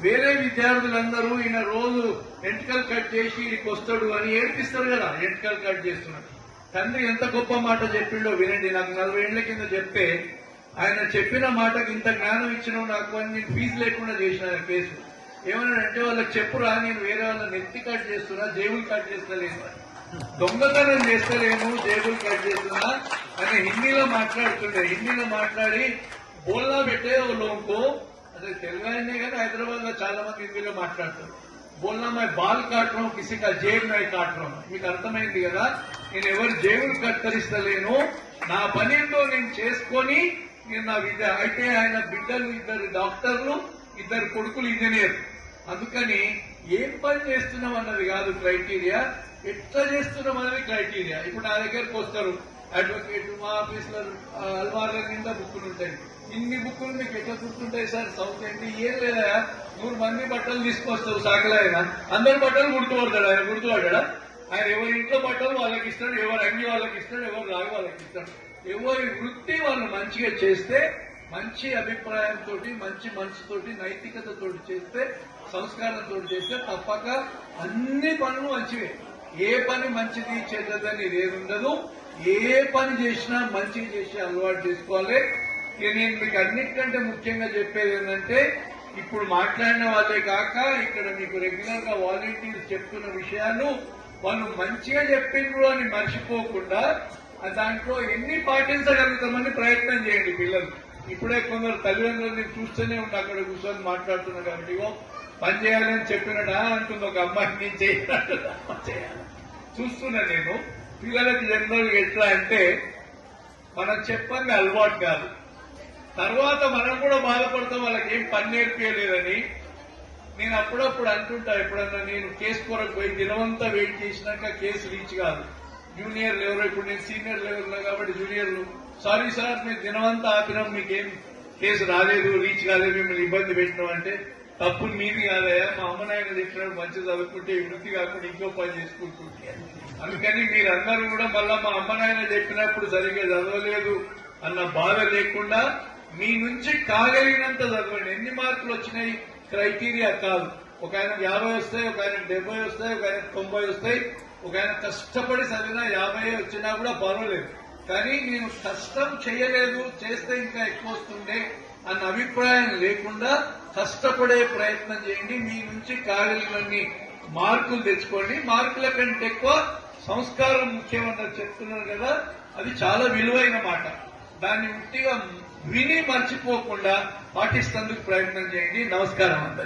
వేరే విద్యార్థులందరూ ఈయన రోజు ఎంటికలు కట్ చేసి ఈయనకి వస్తాడు అని ఏడిపిస్తారు కదా, ఎంటికలు కట్ చేస్తున్నాడు. తండ్రి ఎంత గొప్ప మాట చెప్పిండో వినండి. నాకు 40 ఏళ్ల కింద చెప్తే ఆయన చెప్పిన మాటకి ఇంత జ్ఞానం ఇచ్చినావు నాకు అని నేను ఫీజు లేకుండా చేసిన కేసు. ఏమన్నాడంటే వాళ్ళకి చెప్పురా, నేను వేరే వాళ్ళ నెత్తి కట్ చేస్తున్నా, జేబులు కట్ చేస్తలేను, దొంగతనం చేస్తలేను, జేబులు కట్ చేస్తున్నా అని హిందీలో మాట్లాడుతుండే. హిందీలో మాట్లాడి బోల్నా పెట్టే లోంకో, అదే తెలుగు ఆయనే కానీ హైదరాబాద్ లో చాలా మంది హిందీలో మాట్లాడతారు. బోల్నా మై బాల్ కాటం కిసికా జేబు మై కాటం. మీకు అర్థమైంది కదా, నేను ఎవరు జేబులు కత్తరిస్తలేను, నా పని ఏంటో నేను చేసుకొని నేను నా విద్య. అయితే ఆయన బిడ్డలు 2 డాక్టర్లు, 2 కొడుకులు ఇంజనీర్. అందుకని ఏం పని చేస్తున్నాం అన్నది కాదు క్రైటీరియా, ఎట్లా చేస్తున్నాం అన్నది క్రైటీరియా. ఇప్పుడు నా దగ్గరకు వస్తారు అడ్వకేట్, మా ఆఫీసులో అల్మార్ల నిండా బుక్కులు ఉంటాయి. ఇన్ని బుక్కులు మీకు ఎట్లా గుర్తుంటాయి సార్? సౌత్ ఏంటి ఏం లేదా, 100 మంది బట్టలు తీసుకొస్తారు సాకలైన, అందరి బట్టలు గుర్తుపడతాడు ఆయన. గుర్తుపడ్డా ఆయన ఎవరి ఇంట్లో బట్టలు వాళ్ళకి ఇస్తాడు, ఎవరి అంగి వాళ్ళకి ఇస్తాడు, ఎవరు రాగి వాళ్ళకి ఇస్తాడు. ఎవరి వృత్తి వాళ్ళు మంచిగా చేస్తే, మంచి అభిప్రాయంతో, మంచి మనసుతోటి, నైతికతతో చేస్తే, సంస్కారంతో చేస్తే తప్పక అన్ని పనులు మంచివే. ఏ పని మంచిది చెడ్డదని ఏదుండదు. ఏ పని చేసినా మంచిగా చేసి అలవాటు చేసుకోవాలి. ఇక నేను మీకు అన్నిటికంటే ముఖ్యంగా చెప్పేది ఏంటంటే, ఇప్పుడు మాట్లాడిన వాళ్ళే కాక ఇక్కడ మీకు రెగ్యులర్ గా వాలంటీర్స్ చెప్తున్న విషయాలు వాళ్ళు మంచిగా చెప్పిండ్రు అని మర్చిపోకుండా దాంట్లో ఎన్ని పాటించగలుగుతామని ప్రయత్నం చేయండి పిల్లలు. ఇప్పుడే కొందరు తల్లిదండ్రులు చూస్తూనే ఉంటే అక్కడ కూర్చొని మాట్లాడుతున్నారు కాబట్టి పని చేయాలని చెప్పినడా అంటుంది ఒక అమ్మాయి, నేను చేయాలి చూస్తున్నా నేను. పిల్లలకి జనరల్ ఎట్లా అంటే మనం చెప్పని అలవాటు కాదు, తర్వాత మనం కూడా బాధపడతాం వాళ్ళకి ఏం పని నేర్పించలేదని. నేను అప్పుడప్పుడు అంటుంటా, ఎప్పుడన్నా నేను కేసు కొరకు పోయి దినవంతా వెయిట్ చేసినాక కేసు రీచ్ కాదు, జూనియర్ లెవెల్, ఇప్పుడు నేను సీనియర్ లెవెల్లో కాబట్టి జూనియర్లు సారీ సార్ మేము దినవంతా ఆపినాం, మీకేం కేసు రాలేదు, రీచ్ కాలేదు, మిమ్మల్ని ఇబ్బంది పెట్టినాం అంటే తప్పు మీది కాదయా, మా అమ్మ నాయన తెచ్చినాడు మంచి చదువుకుంటే ఈ వృత్తి కాకుండా ఇంకో పని చేసుకుంటుంటే. అందుకని మీరందరూ కూడా మళ్ళా మా అమ్మ నాయన చెప్పినప్పుడు సరిగ్గా చదవలేదు అన్న బాధ లేకుండా మీ నుంచి కాగలిగినంత చదవండి. ఎన్ని మార్కులు వచ్చినాయి క్రైటీరియా కాదు. ఒక ఆయన 50 వస్తాయి, ఒక ఆయన 70 వస్తాయి, ఒక ఆయన 90 వస్తాయి. ఒక ఆయన కష్టపడి చదివినా 50 వచ్చినా కూడా పర్వాలేదు. కానీ నేను కష్టం చేయలేదు, చేస్తే ఇంకా ఎక్కువ వస్తుండే అన్న అభిప్రాయం లేకుండా కష్టపడే ప్రయత్నం చేయండి. మీ నుంచి కాగలిగినన్ని మార్కులు తెచ్చుకోండి. మార్కుల కంటే ఎక్కువ సంస్కారం ముఖ్యమన్నది చెప్తున్నారు కదా, అది చాలా విలువైన మాట. దాన్ని ఉట్టిగా విని మర్చిపోకుండా పాటిస్తేందుకు ప్రయత్నం చేయండి. నమస్కారం అందరికీ.